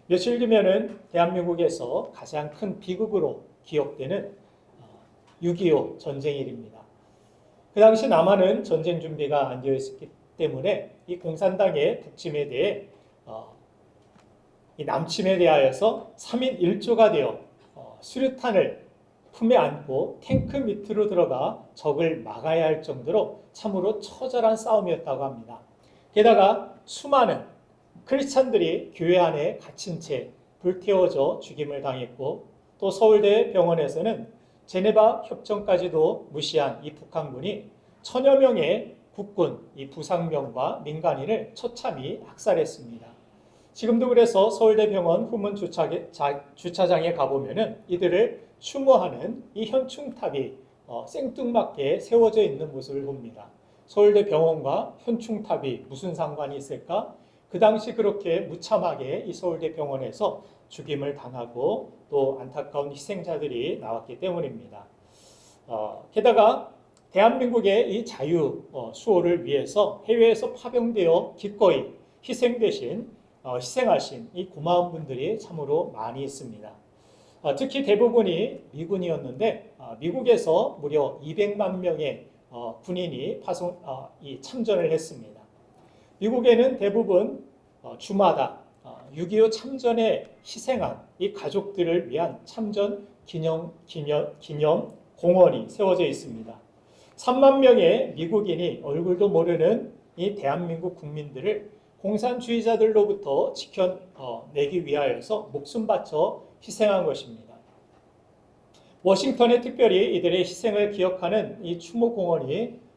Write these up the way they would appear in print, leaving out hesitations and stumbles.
며칠 뒤면은 대한민국에서 가장 큰 비극으로 기억되는 6.25 전쟁일입니다. 그 당시 남한은 전쟁 준비가 안 되어 있었기 때문에 이 공산당의 북침에 대해 이 남침에 대하여서 3인 1조가 되어 수류탄을 품에 안고 탱크 밑으로 들어가 적을 막아야 할 정도로 참으로 처절한 싸움이었다고 합니다. 게다가 수많은 크리스찬들이 교회 안에 갇힌 채 불태워져 죽임을 당했고, 또 서울대 병원에서는 제네바 협정까지도 무시한 이 북한군이 천여 명의 국군, 이 부상병과 민간인을 처참히 학살했습니다. 지금도 그래서 서울대병원 후문 주차장에 가보면은 이들을 추모하는 이 현충탑이 생뚱맞게 세워져 있는 모습을 봅니다. 서울대병원과 현충탑이 무슨 상관이 있을까? 그 당시 그렇게 무참하게 이 서울대병원에서 죽임을 당하고 또 안타까운 희생자들이 나왔기 때문입니다. 게다가 대한민국의 이 자유 수호를 위해서 해외에서 파병되어 기꺼이 희생하신 이 고마운 분들이 참으로 많이 있습니다. 특히 대부분이 미군이었는데 미국에서 무려 200만 명의 군인이 참전을 했습니다. 미국에는 대부분 주마다 6.25 참전에 희생한 이 가족들을 위한 참전 기념 공원이 세워져 있습니다. 3만 명의 미국인이 얼굴도 모르는 이 대한민국 국민들을 공산주의자들로부터 지켜내기 위하여서 목숨 바쳐 희생한 것입니다. 워싱턴에 특별히 이들의 희생을 기억하는 이 추모공원이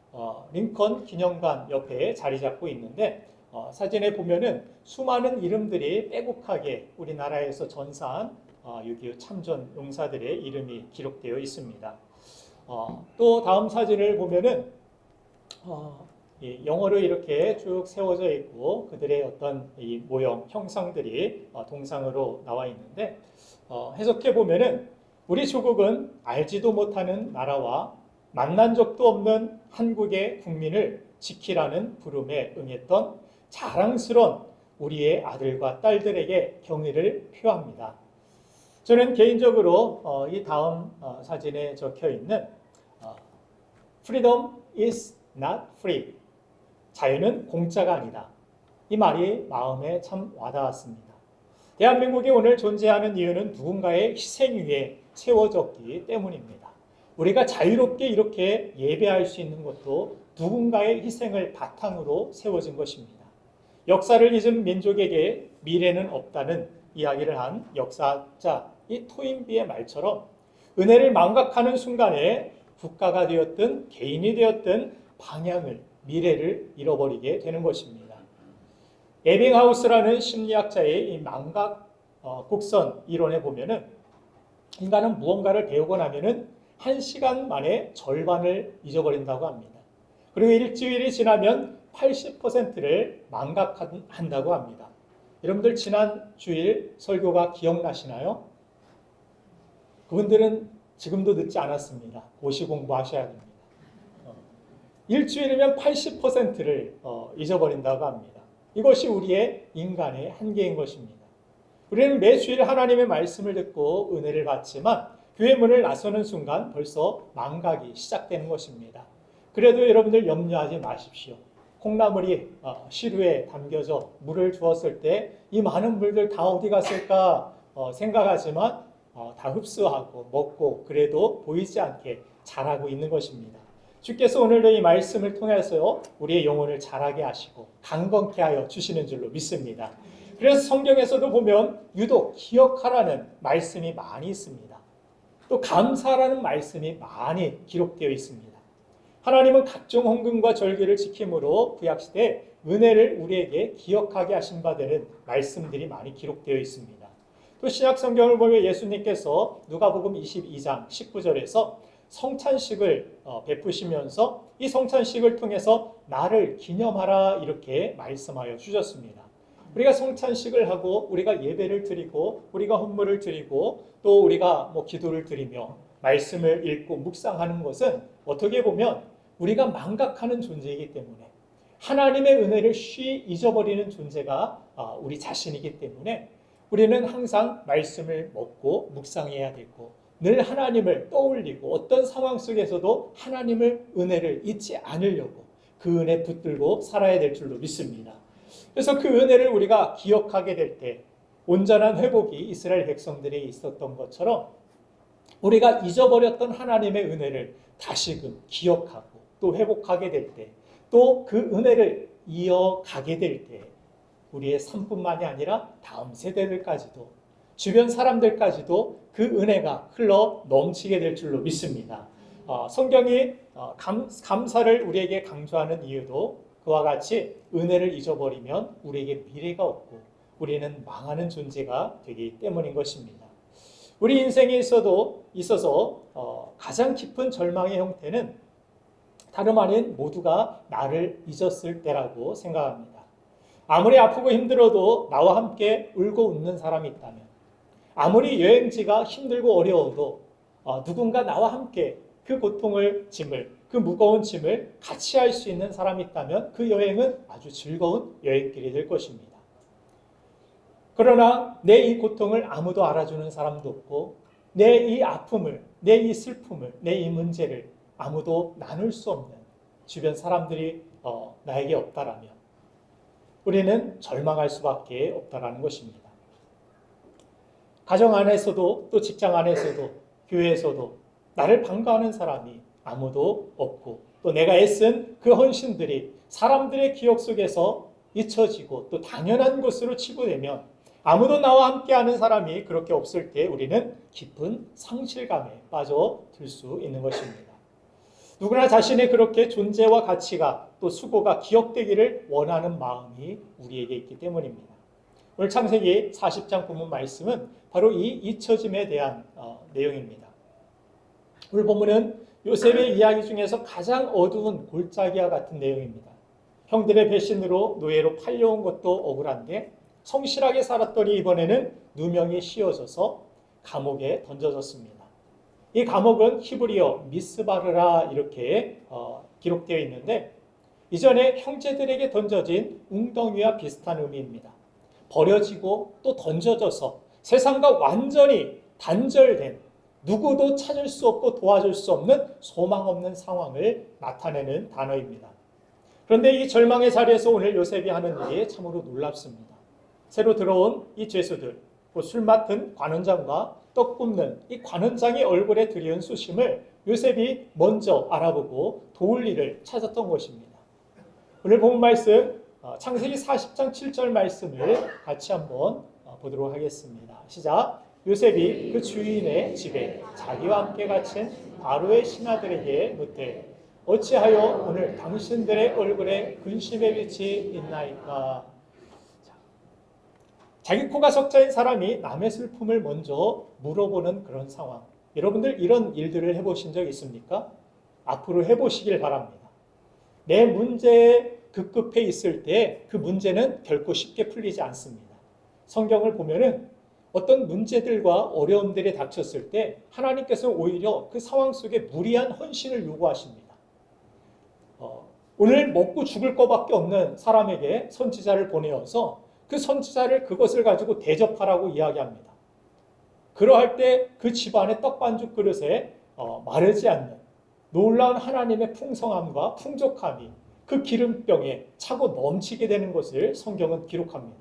링컨 기념관 옆에 자리 잡고 있는데, 사진에 보면은 수많은 이름들이 빼곡하게 우리나라에서 전사한 6.25 참전 용사들의 이름이 기록되어 있습니다. 또 다음 사진을 보면은 영어로 이렇게 쭉 세워져 있고 그들의 어떤 이 모형, 형상들이 동상으로 나와 있는데, 해석해 보면은 우리 조국은 알지도 못하는 나라와 만난 적도 없는 한국의 국민을 지키라는 부름에 응했던 자랑스러운 우리의 아들과 딸들에게 경의를 표합니다. 저는 개인적으로 이 다음 사진에 적혀 있는 Freedom is not free. 자유는 공짜가 아니다. 이 말이 마음에 참 와닿았습니다. 대한민국이 오늘 존재하는 이유는 누군가의 희생 위에 세워졌기 때문입니다. 우리가 자유롭게 이렇게 예배할 수 있는 것도 누군가의 희생을 바탕으로 세워진 것입니다. 역사를 잊은 민족에게 미래는 없다는 이야기를 한 역사자 이 토인비의 말처럼 은혜를 망각하는 순간에 국가가 되었든 개인이 되었든 방향을, 미래를 잃어버리게 되는 것입니다. 에빙하우스라는 심리학자의 이 망각 곡선 이론에 보면은 인간은 무언가를 배우고 나면은 1시간 만에 절반을 잊어버린다고 합니다. 그리고 일주일이 지나면 80%를 망각한다고 합니다. 여러분들 지난 주일 설교가 기억나시나요? 그분들은 지금도 늦지 않았습니다. 고시 공부하셔야 됩니다. 일주일이면 80%를 잊어버린다고 합니다. 이것이 우리의 인간의 한계인 것입니다. 우리는 매주일 하나님의 말씀을 듣고 은혜를 받지만 교회 문을 나서는 순간 벌써 망각이 시작되는 것입니다. 그래도 여러분들 염려하지 마십시오. 콩나물이 시루에 담겨져 물을 주었을 때 이 많은 물들 다 어디 갔을까 생각하지만 다 흡수하고 먹고 그래도 보이지 않게 자라고 있는 것입니다. 주께서 오늘도 이 말씀을 통해서 우리의 영혼을 자라게 하시고 강건케 하여 주시는 줄로 믿습니다. 그래서 성경에서도 보면 유독 기억하라는 말씀이 많이 있습니다. 또 감사라는 말씀이 많이 기록되어 있습니다. 하나님은 각종 헌금과 절기를 지킴으로 구약시대 은혜를 우리에게 기억하게 하신 바 되는 말씀들이 많이 기록되어 있습니다. 또 신약 성경을 보면 예수님께서 누가복음 22장 19절에서 성찬식을 베푸시면서 이 성찬식을 통해서 나를 기념하라 이렇게 말씀하여 주셨습니다. 우리가 성찬식을 하고 우리가 예배를 드리고 우리가 헌물을 드리고 또 우리가 기도를 드리며 말씀을 읽고 묵상하는 것은 어떻게 보면 우리가 망각하는 존재이기 때문에 하나님의 은혜를 쉬이 잊어버리는 존재가 우리 자신이기 때문에 우리는 항상 말씀을 먹고 묵상해야 되고 늘 하나님을 떠올리고 어떤 상황 속에서도 하나님을 은혜를 잊지 않으려고 그 은혜 붙들고 살아야 될 줄로 믿습니다. 그래서 그 은혜를 우리가 기억하게 될 때 온전한 회복이 이스라엘 백성들에 있었던 것처럼 우리가 잊어버렸던 하나님의 은혜를 다시금 기억하고 또 회복하게 될 때 또 그 은혜를 이어가게 될 때 우리의 삶뿐만이 아니라 다음 세대들까지도 주변 사람들까지도 그 은혜가 흘러 넘치게 될 줄로 믿습니다. 성경이 감사를 우리에게 강조하는 이유도 그와 같이 은혜를 잊어버리면 우리에게 미래가 없고 우리는 망하는 존재가 되기 때문인 것입니다. 우리 인생에 있어서 가장 깊은 절망의 형태는 다름 아닌 모두가 나를 잊었을 때라고 생각합니다. 아무리 아프고 힘들어도 나와 함께 울고 웃는 사람이 있다면, 아무리 여행지가 힘들고 어려워도 누군가 나와 함께 그 고통을 그 무거운 짐을 같이 할 수 있는 사람이 있다면 그 여행은 아주 즐거운 여행길이 될 것입니다. 그러나 내 이 고통을 아무도 알아주는 사람도 없고 내 이 아픔을, 내 이 슬픔을, 내 이 문제를 아무도 나눌 수 없는 주변 사람들이 나에게 없다라면 우리는 절망할 수밖에 없다라는 것입니다. 가정 안에서도 또 직장 안에서도 교회에서도 나를 반가워하는 사람이 아무도 없고 또 내가 애쓴 그 헌신들이 사람들의 기억 속에서 잊혀지고 또 당연한 것으로 치부되면 아무도 나와 함께하는 사람이 그렇게 없을 때 우리는 깊은 상실감에 빠져들 수 있는 것입니다. 누구나 자신의 그렇게 존재와 가치가 또 수고가 기억되기를 원하는 마음이 우리에게 있기 때문입니다. 오늘 창세기 40장 본문 말씀은 바로 이 잊혀짐에 대한 내용입니다. 오늘 본문은 요셉의 이야기 중에서 가장 어두운 골짜기와 같은 내용입니다. 형들의 배신으로 노예로 팔려온 것도 억울한데 성실하게 살았더니 이번에는 누명이 씌워져서 감옥에 던져졌습니다. 이 감옥은 히브리어 미스바르라 이렇게 기록되어 있는데 이전에 형제들에게 던져진 웅덩이와 비슷한 의미입니다. 버려지고 또 던져져서 세상과 완전히 단절된 누구도 찾을 수 없고 도와줄 수 없는 소망 없는 상황을 나타내는 단어입니다. 그런데 이 절망의 자리에서 오늘 요셉이 하는 일이 참으로 놀랍습니다. 새로 들어온 이 죄수들, 술 맡은 관원장과 떡 굽는 이 관원장의 얼굴에 들이은 수심을 요셉이 먼저 알아보고 도울 일을 찾았던 것입니다. 오늘 본 말씀 창세기 40장 7절 말씀을 같이 한번 보도록 하겠습니다. 시작. 요셉이 그 주인의 집에 자기와 함께 갇힌 바로의 신하들에게 묻되 어찌하여 오늘 당신들의 얼굴에 근심의 빛이 있나이까. 자기 코가 석자인 사람이 남의 슬픔을 먼저 물어보는 그런 상황. 여러분들 이런 일들을 해보신 적 있습니까? 앞으로 해보시길 바랍니다. 내 문제에 급급해 있을 때 그 문제는 결코 쉽게 풀리지 않습니다. 성경을 보면은 어떤 문제들과 어려움들이 닥쳤을 때 하나님께서 오히려 그 상황 속에 무리한 헌신을 요구하십니다. 오늘 먹고 죽을 것밖에 없는 사람에게 선지자를 보내어서 그 선지자를 그것을 가지고 대접하라고 이야기합니다. 그러할 때 그 집안의 떡반죽 그릇에 마르지 않는 놀라운 하나님의 풍성함과 풍족함이 그 기름병에 차고 넘치게 되는 것을 성경은 기록합니다.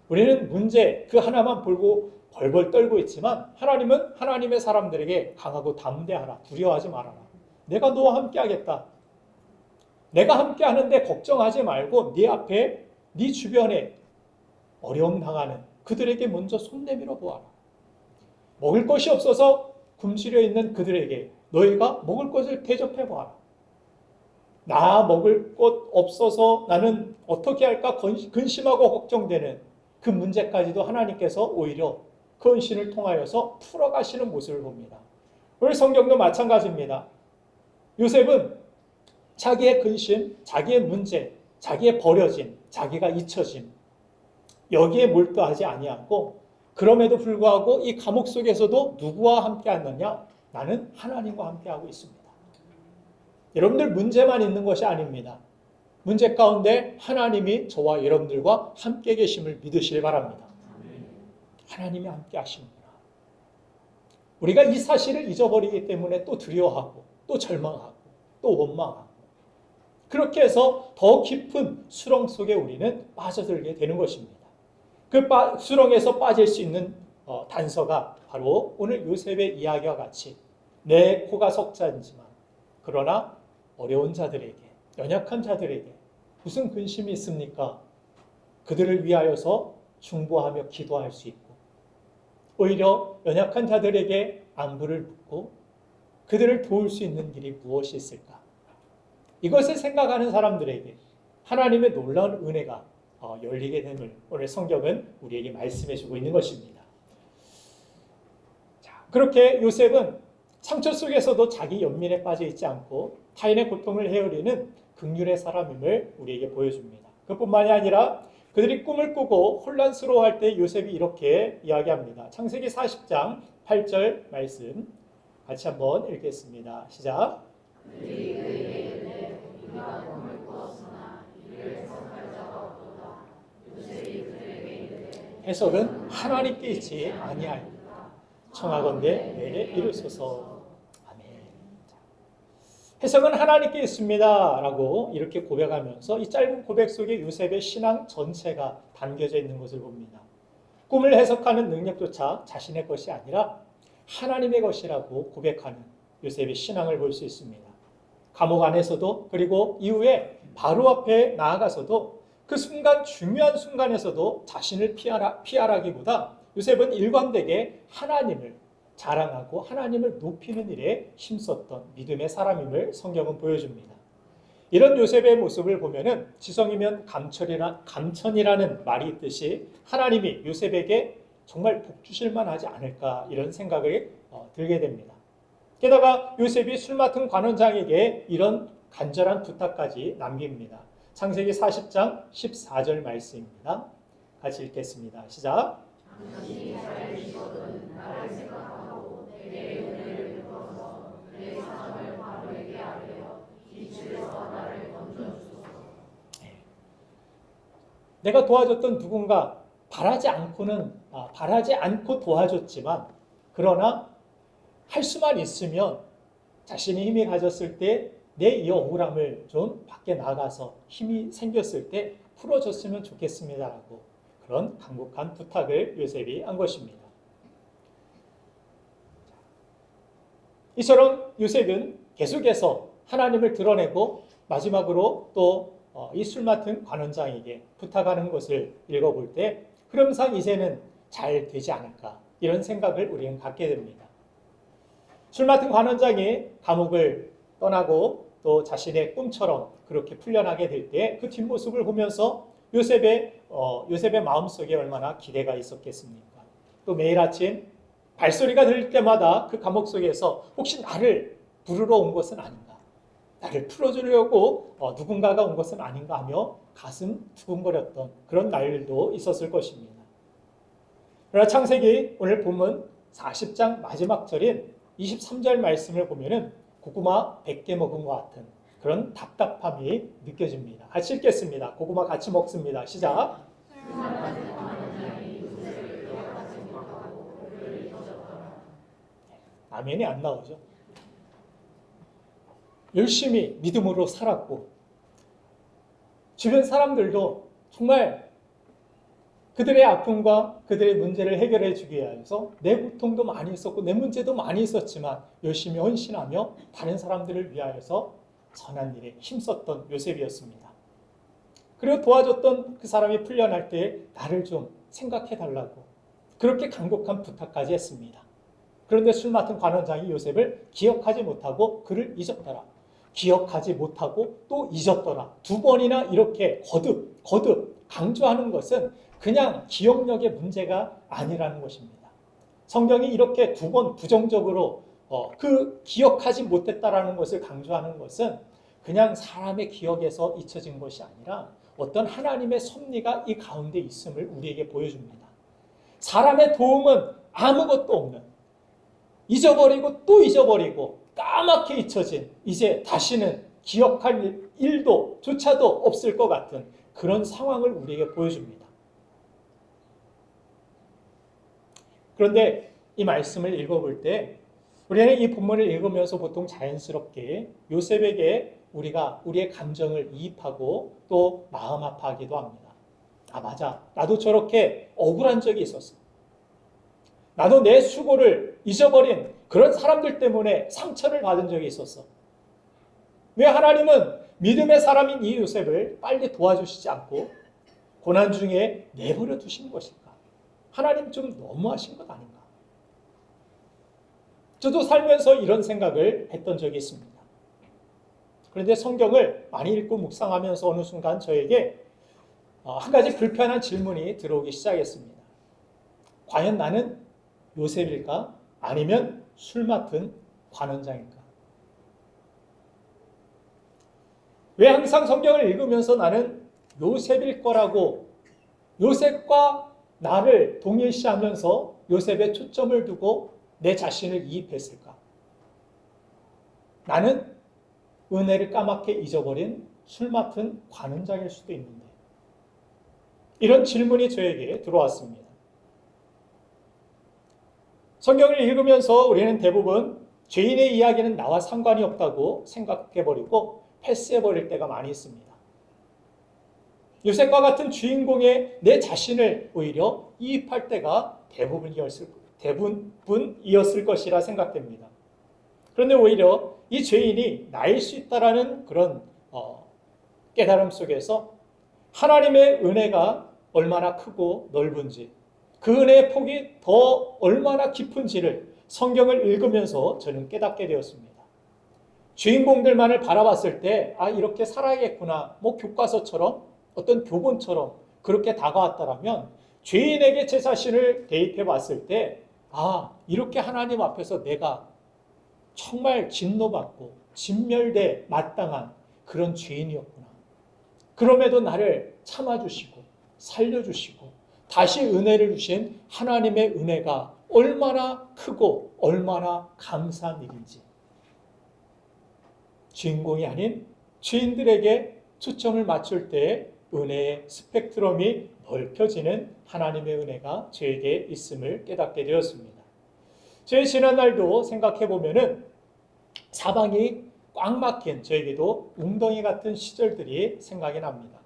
우리는 문제 그 하나만 보고 벌벌 떨고 있지만 하나님은 하나님의 사람들에게 강하고 담대하라, 두려워하지 말아라. 내가 너와 함께 하겠다. 내가 함께 하는데 걱정하지 말고 네 앞에 네 주변에 어려움 당하는 그들에게 먼저 손 내밀어 보아라. 먹을 것이 없어서 굶주려 있는 그들에게 너희가 먹을 것을 대접해 보아라. 나 먹을 것 없어서 나는 어떻게 할까 근심하고 걱정되는 그 문제까지도 하나님께서 오히려 그 헌신을 통하여서 풀어가시는 모습을 봅니다. 오늘 성경도 마찬가지입니다. 요셉은 자기의 근심, 자기의 문제, 자기의 버려짐, 자기가 잊혀짐 여기에 몰두하지 아니하고 그럼에도 불구하고 이 감옥 속에서도 누구와 함께 하느냐? 나는 하나님과 함께하고 있습니다. 여러분들 문제만 있는 것이 아닙니다. 문제 가운데 하나님이 저와 여러분들과 함께 계심을 믿으시길 바랍니다. 하나님이 함께 하시는구나. 우리가 이 사실을 잊어버리기 때문에 또 두려워하고 또 절망하고 또 원망하고 그렇게 해서 더 깊은 수렁 속에 우리는 빠져들게 되는 것입니다. 그 수렁에서 빠질 수 있는 단서가 바로 오늘 요셉의 이야기와 같이 내 코가 석자이지만 그러나 어려운 자들에게 연약한 자들에게 무슨 근심이 있습니까? 그들을 위하여서 중보하며 기도할 수 있고 오히려 연약한 자들에게 안부를 묻고 그들을 도울 수 있는 길이 무엇이 있을까? 이것을 생각하는 사람들에게 하나님의 놀라운 은혜가 열리게 됨을 오늘 성경은 우리에게 말씀해 주고 있는 것입니다. 자, 그렇게 요셉은 상처 속에서도 자기 연민에 빠져 있지 않고 타인의 고통을 헤아리는 긍휼의 사람임을 우리에게 보여줍니다. 그뿐만이 아니라 그들이 꿈을 꾸고 혼란스러워할 때 요셉이 이렇게 이야기합니다. 창세기 40장 8절 말씀 같이 한번 읽겠습니다. 시작. 해석은 하나님께 있지 아니하였다. 청하건대 내게 이르소서. 아멘. 해석은 하나님께 있습니다 라고 이렇게 고백하면서 이 짧은 고백 속에 요셉의 신앙 전체가 담겨져 있는 것을 봅니다. 꿈을 해석하는 능력조차 자신의 것이 아니라 하나님의 것이라고 고백하는 요셉의 신앙을 볼 수 있습니다. 감옥 안에서도 그리고 이후에 바로 앞에 나아가서도 그 순간 중요한 순간에서도 자신을 피하라기보다 요셉은 일관되게 하나님을 자랑하고 하나님을 높이는 일에 힘썼던 믿음의 사람임을 성경은 보여줍니다. 이런 요셉의 모습을 보면은 지성이면 감천이라는 말이 있듯이 하나님이 요셉에게 정말 복 주실 만하지 않을까 이런 생각을 들게 됩니다. 게다가 요셉이 술 맡은 관원장에게 이런 간절한 부탁까지 남깁니다. 창세기 40장 14절 말씀입니다. 같이 읽겠습니다. 시작. 내가 도와줬던 누군가 바라지 않고 도와줬지만 그러나 할 수만 있으면 자신이 힘이 가졌을 때 내 이 억울함을 좀 밖에 나가서 힘이 생겼을 때 풀어줬으면 좋겠습니다라고 그런 간곡한 부탁을 요셉이 한 것입니다. 이처럼 요셉은 계속해서 하나님을 드러내고 마지막으로 또 이 술 맡은 관원장에게 부탁하는 것을 읽어볼 때 흐름상 이제는 잘 되지 않을까 이런 생각을 우리는 갖게 됩니다. 술 맡은 관원장이 감옥을 떠나고 또 자신의 꿈처럼 그렇게 풀려나게 될 때 그 뒷모습을 보면서 요셉의 마음속에 얼마나 기대가 있었겠습니까? 또 매일 아침 발소리가 들릴 때마다 그 감옥 속에서 혹시 나를 부르러 온 것은 아닌가? 나를 풀어주려고 누군가가 온 것은 아닌가 하며 가슴 두근거렸던 그런 날도 있었을 것입니다. 그러나 창세기 오늘 본문 40장 마지막 절인 23절 말씀을 보면은 고구마 100개 먹은 것 같은 그런 답답함이 느껴집니다. 같이 읽겠습니다. 고구마 같이 먹습니다. 시작. 아멘이 안 나오죠. 열심히 믿음으로 살았고 주변 사람들도 정말 그들의 아픔과 그들의 문제를 해결해 주기 위해서 내 고통도 많이 있었고 내 문제도 많이 있었지만 열심히 헌신하며 다른 사람들을 위하여서 선한 일에 힘썼던 요셉이었습니다. 그리고 도와줬던 그 사람이 풀려날 때 나를 좀 생각해 달라고 그렇게 간곡한 부탁까지 했습니다. 그런데 술 맡은 관원장이 요셉을 기억하지 못하고 그를 잊었더라. 기억하지 못하고 또 잊었더라. 두 번이나 이렇게 거듭 강조하는 것은 그냥 기억력의 문제가 아니라는 것입니다. 성경이 이렇게 두 번 부정적으로 그 기억하지 못했다라는 것을 강조하는 것은 그냥 사람의 기억에서 잊혀진 것이 아니라 어떤 하나님의 섭리가 이 가운데 있음을 우리에게 보여줍니다. 사람의 도움은 아무것도 없는 잊어버리고 또 잊어버리고 까맣게 잊혀진 이제 다시는 기억할 일도조차도 없을 것 같은 그런 상황을 우리에게 보여줍니다. 그런데 이 말씀을 읽어볼 때 우리는 이 본문을 읽으면서 보통 자연스럽게 요셉에게 우리의 감정을 이입하고 또 마음 아파하기도 합니다. 아, 맞아. 나도 저렇게 억울한 적이 있었어. 나도 내 수고를 잊어버린 그런 사람들 때문에 상처를 받은 적이 있었어. 왜 하나님은 믿음의 사람인 이 요셉을 빨리 도와주시지 않고 고난 중에 내버려 두신 것일까? 하나님 좀 너무하신 것 아닌가? 저도 살면서 이런 생각을 했던 적이 있습니다. 그런데 성경을 많이 읽고 묵상하면서 어느 순간 저에게 한 가지 불편한 질문이 들어오기 시작했습니다. 과연 나는 요셉일까? 아니면 술 맡은 관원장일까? 왜 항상 성경을 읽으면서 나는 요셉일 거라고 요셉과 나를 동일시하면서 요셉에 초점을 두고 내 자신을 이입했을까? 나는 은혜를 까맣게 잊어버린 술 맡은 관원장일 수도 있는데 이런 질문이 저에게 들어왔습니다. 성경을 읽으면서 우리는 대부분 죄인의 이야기는 나와 상관이 없다고 생각해버리고 패스해버릴 때가 많이 있습니다. 요셉과 같은 주인공의 내 자신을 오히려 이입할 때가 대부분이었을 것이라 생각됩니다. 그런데 오히려 이 죄인이 나일 수 있다라는 그런 깨달음 속에서 하나님의 은혜가 얼마나 크고 넓은지 그 은혜의 폭이 더 얼마나 깊은지를 성경을 읽으면서 저는 깨닫게 되었습니다. 주인공들만을 바라봤을 때 이렇게 살아야겠구나. 교과서처럼 어떤 교본처럼 그렇게 다가왔다라면 죄인에게 제 자신을 대입해 봤을 때 이렇게 하나님 앞에서 내가 정말 진노받고 진멸돼 마땅한 그런 죄인이었구나. 그럼에도 나를 참아주시고 살려주시고 다시 은혜를 주신 하나님의 은혜가 얼마나 크고 얼마나 감사한 일인지 주인공이 아닌 죄인들에게 초점을 맞출 때 은혜의 스펙트럼이 넓혀지는 하나님의 은혜가 저에게 있음을 깨닫게 되었습니다. 저희 지난날도 생각해보면은 사방이 꽉 막힌 저에게도 웅덩이 같은 시절들이 생각이 납니다.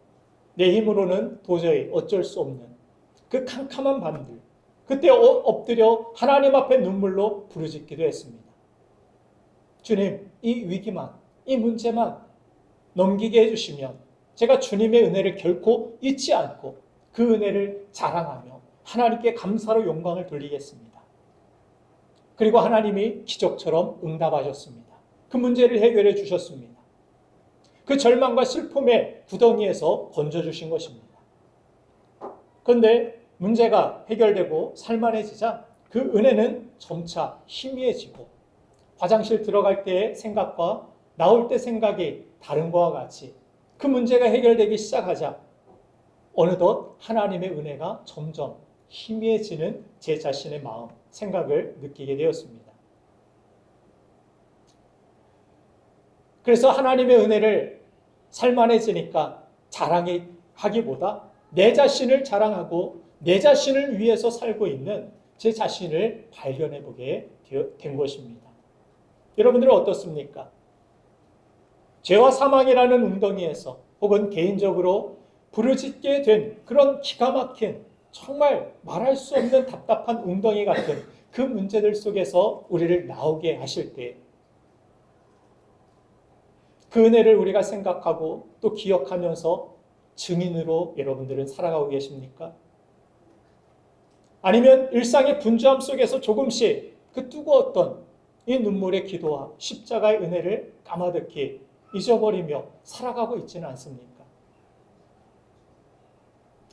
내 힘으로는 도저히 어쩔 수 없는 그 캄캄한 밤들, 그때 엎드려 하나님 앞에 눈물로 부르짖기도 했습니다. 주님, 이 위기만, 이 문제만 넘기게 해주시면 제가 주님의 은혜를 결코 잊지 않고 그 은혜를 자랑하며 하나님께 감사로 영광을 돌리겠습니다. 그리고 하나님이 기적처럼 응답하셨습니다. 그 문제를 해결해 주셨습니다. 그 절망과 슬픔의 구덩이에서 건져주신 것입니다. 그런데 문제가 해결되고 살만해지자 그 은혜는 점차 희미해지고 화장실 들어갈 때의 생각과 나올 때 생각이 다른 것과 같이 그 문제가 해결되기 시작하자 어느덧 하나님의 은혜가 점점 희미해지는 제 자신의 마음, 생각을 느끼게 되었습니다. 그래서 하나님의 은혜를 살만해지니까 자랑하기보다 내 자신을 자랑하고 내 자신을 위해서 살고 있는 제 자신을 발견해 보게 된 것입니다. 여러분들은 어떻습니까? 죄와 사망이라는 웅덩이에서 혹은 개인적으로 부르짖게 된 그런 기가 막힌 정말 말할 수 없는 답답한 웅덩이 같은 그 문제들 속에서 우리를 나오게 하실 때 그 은혜를 우리가 생각하고 또 기억하면서 증인으로 여러분들은 살아가고 계십니까? 아니면 일상의 분주함 속에서 조금씩 그 뜨거웠던 이 눈물의 기도와 십자가의 은혜를 까마득히 잊어버리며 살아가고 있지는 않습니까?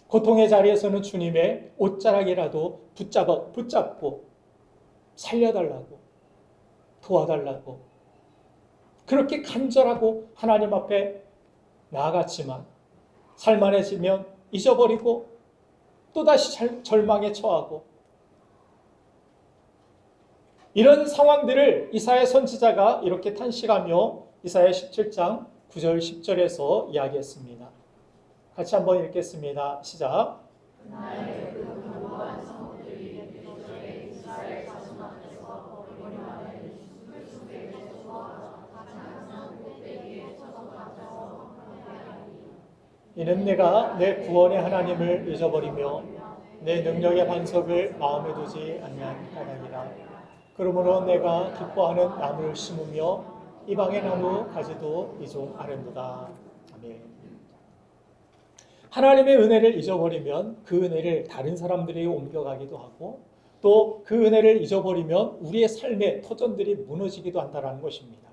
고통의 자리에서는 주님의 옷자락이라도 붙잡고 살려달라고 도와달라고 그렇게 간절하고 하나님 앞에 나아갔지만 살만해지면 잊어버리고 또다시 절망에 처하고 이런 상황들을 이사야 선지자가 이렇게 탄식하며 이사야 17장 9절 10절에서 이야기했습니다. 같이 한번 읽겠습니다. 시작. 이는 내가 내 구원의 하나님을 잊어버리며 내 능력의 반석을 마음에 두지 아니한 까닭이라. 그러므로 내가 기뻐하는 나무를 심으며 이방의 나무 가지도 이종하려도다. 아멘. 하나님의 은혜를 잊어버리면 그 은혜를 다른 사람들에게 옮겨가기도 하고 또 그 은혜를 잊어버리면 우리의 삶의 터전들이 무너지기도 한다는 것입니다.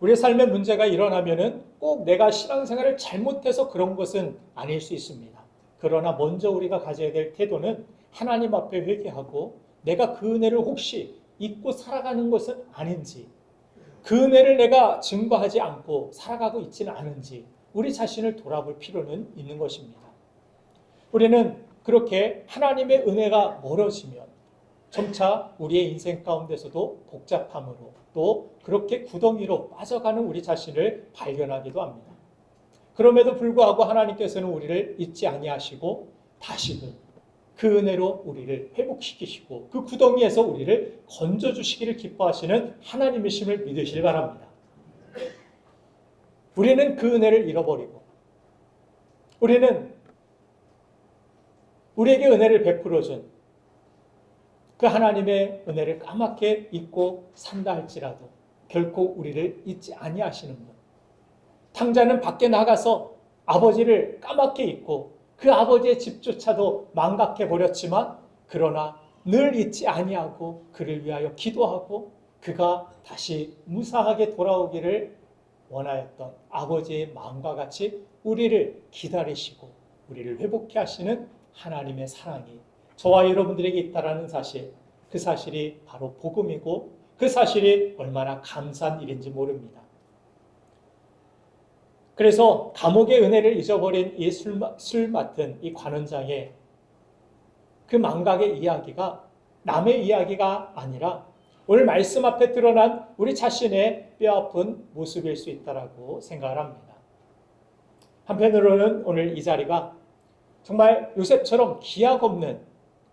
우리의 삶에 문제가 일어나면은 꼭 내가 신앙생활을 잘못해서 그런 것은 아닐 수 있습니다. 그러나 먼저 우리가 가져야 될 태도는 하나님 앞에 회개하고 내가 그 은혜를 혹시 잊고 살아가는 것은 아닌지, 그 은혜를 내가 증거하지 않고 살아가고 있지는 않은지 우리 자신을 돌아볼 필요는 있는 것입니다. 우리는 그렇게 하나님의 은혜가 멀어지면 점차 우리의 인생 가운데서도 복잡함으로 또 그렇게 구덩이로 빠져가는 우리 자신을 발견하기도 합니다. 그럼에도 불구하고 하나님께서는 우리를 잊지 아니하시고 다시금 그 은혜로 우리를 회복시키시고 그 구덩이에서 우리를 건져주시기를 기뻐하시는 하나님이심을 믿으시길 바랍니다. 우리는 그 은혜를 잃어버리고 우리는 우리에게 은혜를 베풀어준 그 하나님의 은혜를 까맣게 잊고 산다 할지라도 결코 우리를 잊지 아니하시는 분. 탕자는 밖에 나가서 아버지를 까맣게 잊고 그 아버지의 집조차도 망각해버렸지만 그러나 늘 잊지 아니하고 그를 위하여 기도하고 그가 다시 무사하게 돌아오기를 원하였던 아버지의 마음과 같이 우리를 기다리시고 우리를 회복케 하시는 하나님의 사랑이 저와 여러분들에게 있다는 사실, 그 사실이 바로 복음이고 그 사실이 얼마나 감사한 일인지 모릅니다. 그래서 감옥의 은혜를 잊어버린 이 술 맡은 이 관원장의 그 망각의 이야기가 남의 이야기가 아니라 오늘 말씀 앞에 드러난 우리 자신의 뼈아픈 모습일 수 있다고 생각을 합니다. 한편으로는 오늘 이 자리가 정말 요셉처럼 기약 없는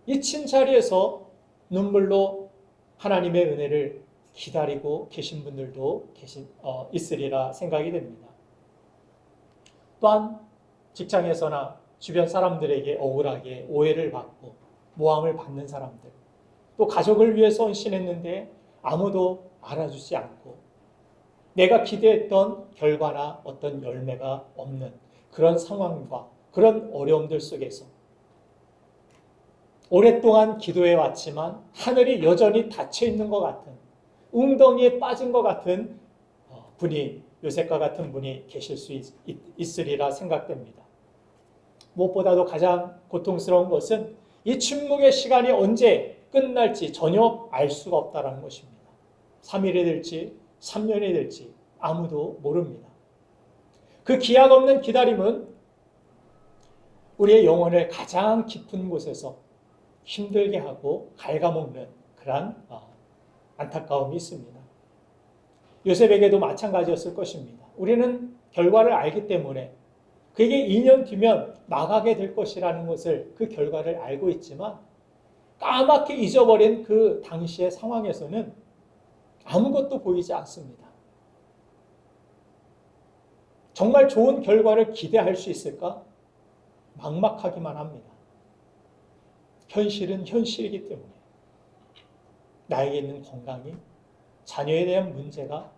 이 친자리에서 눈물로 하나님의 은혜를 기다리고 계신 분들도 있으리라 생각이 됩니다. 또한 직장에서나 주변 사람들에게 억울하게 오해를 받고 모함을 받는 사람들, 또 가족을 위해서 헌신했는데 아무도 알아주지 않고 내가 기대했던 결과나 어떤 열매가 없는 그런 상황과 그런 어려움들 속에서 오랫동안 기도해 왔지만 하늘이 여전히 닫혀 있는 것 같은 웅덩이에 빠진 것 같은 분이 요셉과 같은 분이 계실 수 있으리라 생각됩니다. 무엇보다도 가장 고통스러운 것은 이 침묵의 시간이 언제 끝날지 전혀 알 수가 없다는 것입니다. 3일이 될지 3년이 될지 아무도 모릅니다. 그 기약 없는 기다림은 우리의 영혼을 가장 깊은 곳에서 힘들게 하고 갉아먹는 그런 안타까움이 있습니다. 요셉에게도 마찬가지였을 것입니다. 우리는 결과를 알기 때문에 그게 2년 뒤면 나가게 될 것이라는 것을 그 결과를 알고 있지만 까맣게 잊어버린 그 당시의 상황에서는 아무것도 보이지 않습니다. 정말 좋은 결과를 기대할 수 있을까? 막막하기만 합니다. 현실은 현실이기 때문에 나에게 있는 건강이, 자녀에 대한 문제가,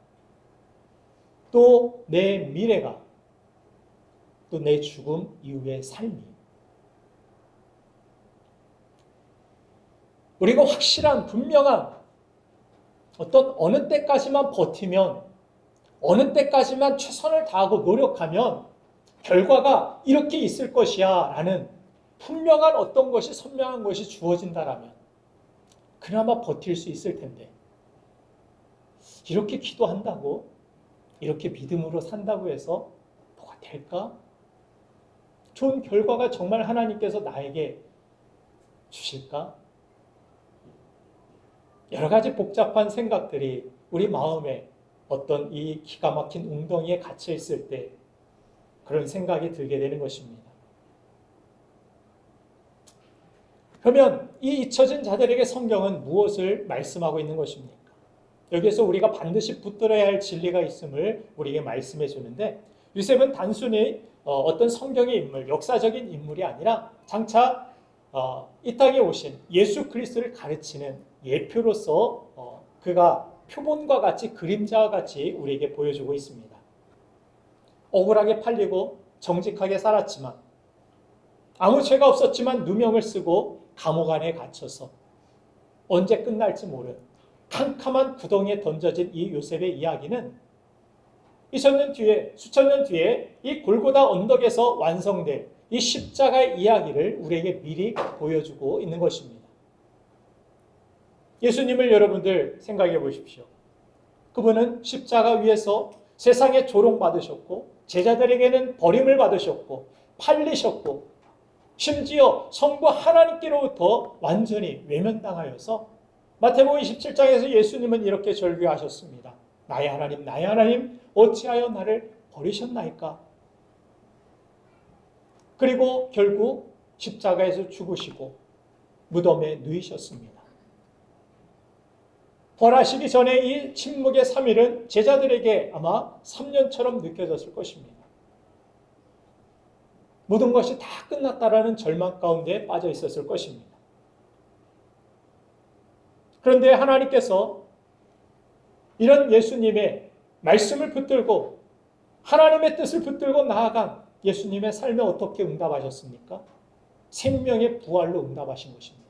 또 내 미래가, 또 내 죽음 이후의 삶이 우리가 확실한 분명한 어느 때까지만 버티면 어느 때까지만 최선을 다하고 노력하면 결과가 이렇게 있을 것이야 라는 분명한 어떤 것이 선명한 것이 주어진다라면 그나마 버틸 수 있을 텐데 이렇게 기도한다고 이렇게 믿음으로 산다고 해서 뭐가 될까? 좋은 결과가 정말 하나님께서 나에게 주실까? 여러 가지 복잡한 생각들이 우리 마음에 어떤 이 기가 막힌 웅덩이에 갇혀 있을 때 그런 생각이 들게 되는 것입니다. 그러면 이 잊혀진 자들에게 성경은 무엇을 말씀하고 있는 것입니까? 여기에서 우리가 반드시 붙들어야 할 진리가 있음을 우리에게 말씀해 주는데 요셉은 단순히 어떤 성경의 인물, 역사적인 인물이 아니라 장차 이 땅에 오신 예수 그리스도를 가르치는 예표로서 그가 표본과 같이 그림자와 같이 우리에게 보여주고 있습니다. 억울하게 팔리고 정직하게 살았지만 아무 죄가 없었지만 누명을 쓰고 감옥 안에 갇혀서 언제 끝날지 모른 캄캄한 구덩이에 던져진 이 요셉의 이야기는 2000년 뒤에, 수천 년 뒤에 이 골고다 언덕에서 완성될 이 십자가의 이야기를 우리에게 미리 보여주고 있는 것입니다. 예수님을 여러분들 생각해 보십시오. 그분은 십자가 위에서 세상에 조롱받으셨고 제자들에게는 버림을 받으셨고 팔리셨고 심지어 성부 하나님께로부터 완전히 외면당하여서 마태복음 27장에서 예수님은 이렇게 절규하셨습니다. 나의 하나님 어찌하여 나를 버리셨나이까? 그리고 결국 십자가에서 죽으시고 무덤에 누이셨습니다. 부활하시기 전에 이 침묵의 3일은 제자들에게 아마 3년처럼 느껴졌을 것입니다. 모든 것이 다 끝났다라는 절망 가운데 빠져 있었을 것입니다. 그런데 하나님께서 이런 예수님의 말씀을 붙들고 하나님의 뜻을 붙들고 나아간 예수님의 삶에 어떻게 응답하셨습니까? 생명의 부활로 응답하신 것입니다.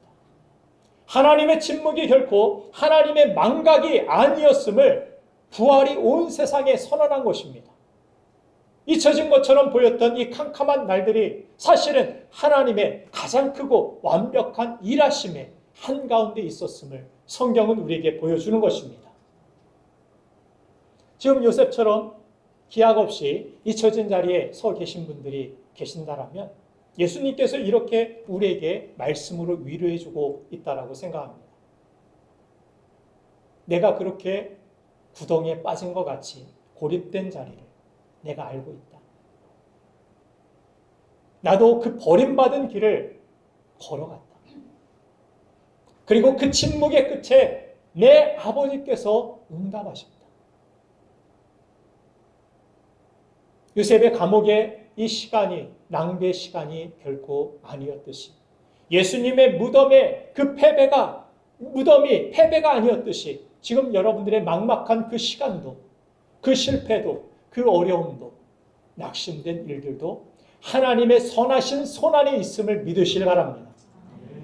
하나님의 침묵이 결코 하나님의 망각이 아니었음을 부활이 온 세상에 선언한 것입니다. 잊혀진 것처럼 보였던 이 캄캄한 날들이 사실은 하나님의 가장 크고 완벽한 일하심의 한가운데 있었음을 성경은 우리에게 보여주는 것입니다. 지금 요셉처럼 기약 없이 잊혀진 자리에 서 계신 분들이 계신다라면 예수님께서 이렇게 우리에게 말씀으로 위로해주고 있다라고 생각합니다. 내가 그렇게 구덩이에 빠진 것 같이 고립된 자리를 내가 알고 있다. 나도 그 버림받은 길을 걸어갔다. 그리고 그 침묵의 끝에 내 아버지께서 응답하셨다. 요셉의 감옥의 이 시간이 낭비의 시간이 결코 아니었듯이 예수님의 무덤의 그 무덤이 패배가 아니었듯이 지금 여러분들의 막막한 그 시간도 그 실패도 그 어려움도 낙심된 일들도 하나님의 선하신 손안에 있음을 믿으시길 바랍니다.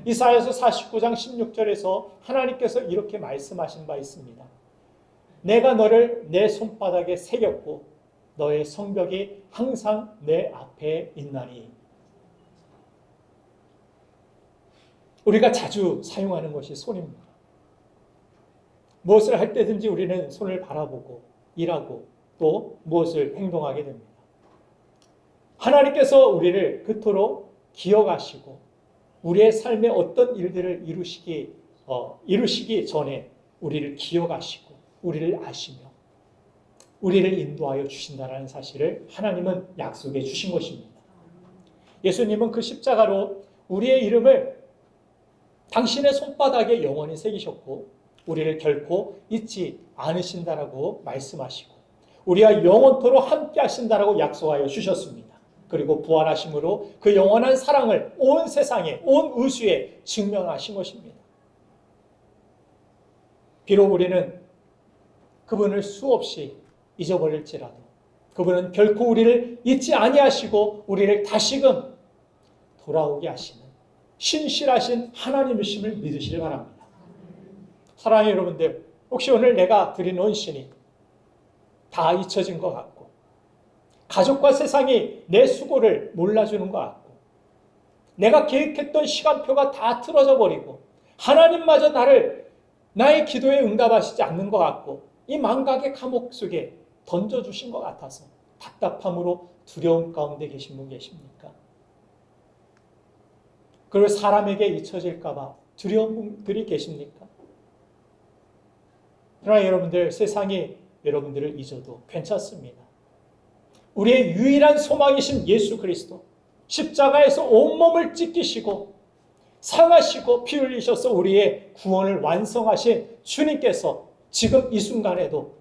이사야서 49장 16절에서 하나님께서 이렇게 말씀하신 바 있습니다. 내가 너를 내 손바닥에 새겼고 너의 성벽이 항상 내 앞에 있나니. 우리가 자주 사용하는 것이 손입니다. 무엇을 할 때든지 우리는 손을 바라보고 일하고 또 무엇을 행동하게 됩니다. 하나님께서 우리를 그토록 기억하시고 우리의 삶에 어떤 일들을 이루시기 전에 우리를 기억하시고 우리를 아시며 우리를 인도하여 주신다는 사실을 하나님은 약속해 주신 것입니다. 예수님은 그 십자가로 우리의 이름을 당신의 손바닥에 영원히 새기셨고 우리를 결코 잊지 않으신다라고 말씀하시고 우리와 영원토록 함께 하신다라고 약속하여 주셨습니다. 그리고 부활하심으로 그 영원한 사랑을 온 세상에 온 우주에 증명하신 것입니다. 비록 우리는 그분을 수없이 잊어버릴지라도 그분은 결코 우리를 잊지 아니하시고 우리를 다시금 돌아오게 하시는 신실하신 하나님이심을 믿으시길 바랍니다. 사랑하는 여러분들, 혹시 오늘 내가 드린 헌신이 다 잊혀진 것 같고 가족과 세상이 내 수고를 몰라주는 것 같고 내가 계획했던 시간표가 다 틀어져 버리고 하나님마저 나의 기도에 응답하시지 않는 것 같고 이 망각의 감옥 속에 던져주신 것 같아서 답답함으로 두려움 가운데 계신 분 계십니까? 그리고 사람에게 잊혀질까 봐 두려운 분들이 계십니까? 그러나 여러분들, 세상이 여러분들을 잊어도 괜찮습니다. 우리의 유일한 소망이신 예수 그리스도, 십자가에서 온몸을 찢기시고 상하시고 피 흘리셔서 우리의 구원을 완성하신 주님께서 지금 이 순간에도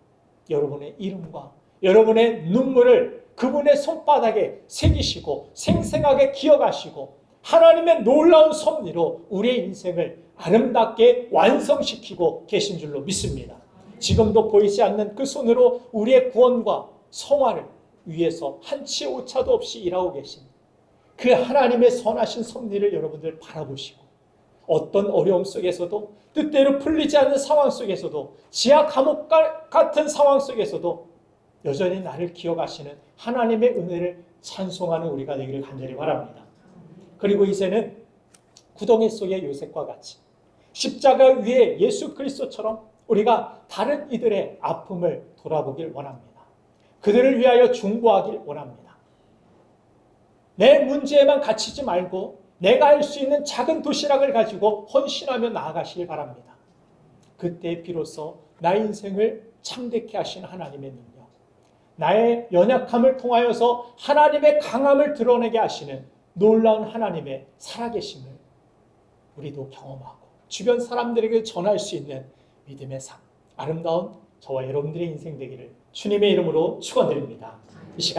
여러분의 이름과 여러분의 눈물을 그분의 손바닥에 새기시고 생생하게 기억하시고 하나님의 놀라운 섭리로 우리의 인생을 아름답게 완성시키고 계신 줄로 믿습니다. 지금도 보이지 않는 그 손으로 우리의 구원과 성화를 위해서 한치 오차도 없이 일하고 계신 그 하나님의 선하신 섭리를 여러분들 바라보시고 어떤 어려움 속에서도 뜻대로 풀리지 않는 상황 속에서도 지하 감옥 같은 상황 속에서도 여전히 나를 기억하시는 하나님의 은혜를 찬송하는 우리가 되기를 간절히 바랍니다. 그리고 이제는 구덩이 속의 요셉과 같이 십자가 위에 예수 그리스도처럼 우리가 다른 이들의 아픔을 돌아보길 원합니다. 그들을 위하여 중보하길 원합니다. 내 문제에만 갇히지 말고 내가 할 수 있는 작은 도시락을 가지고 헌신하며 나아가시길 바랍니다. 그때 비로소 나의 인생을 참되게 하신 하나님의 능력, 나의 연약함을 통하여서 하나님의 강함을 드러내게 하시는 놀라운 하나님의 살아계심을 우리도 경험하고 주변 사람들에게 전할 수 있는 믿음의 삶, 아름다운 저와 여러분들의 인생 되기를 주님의 이름으로 축원드립니다. 이 시간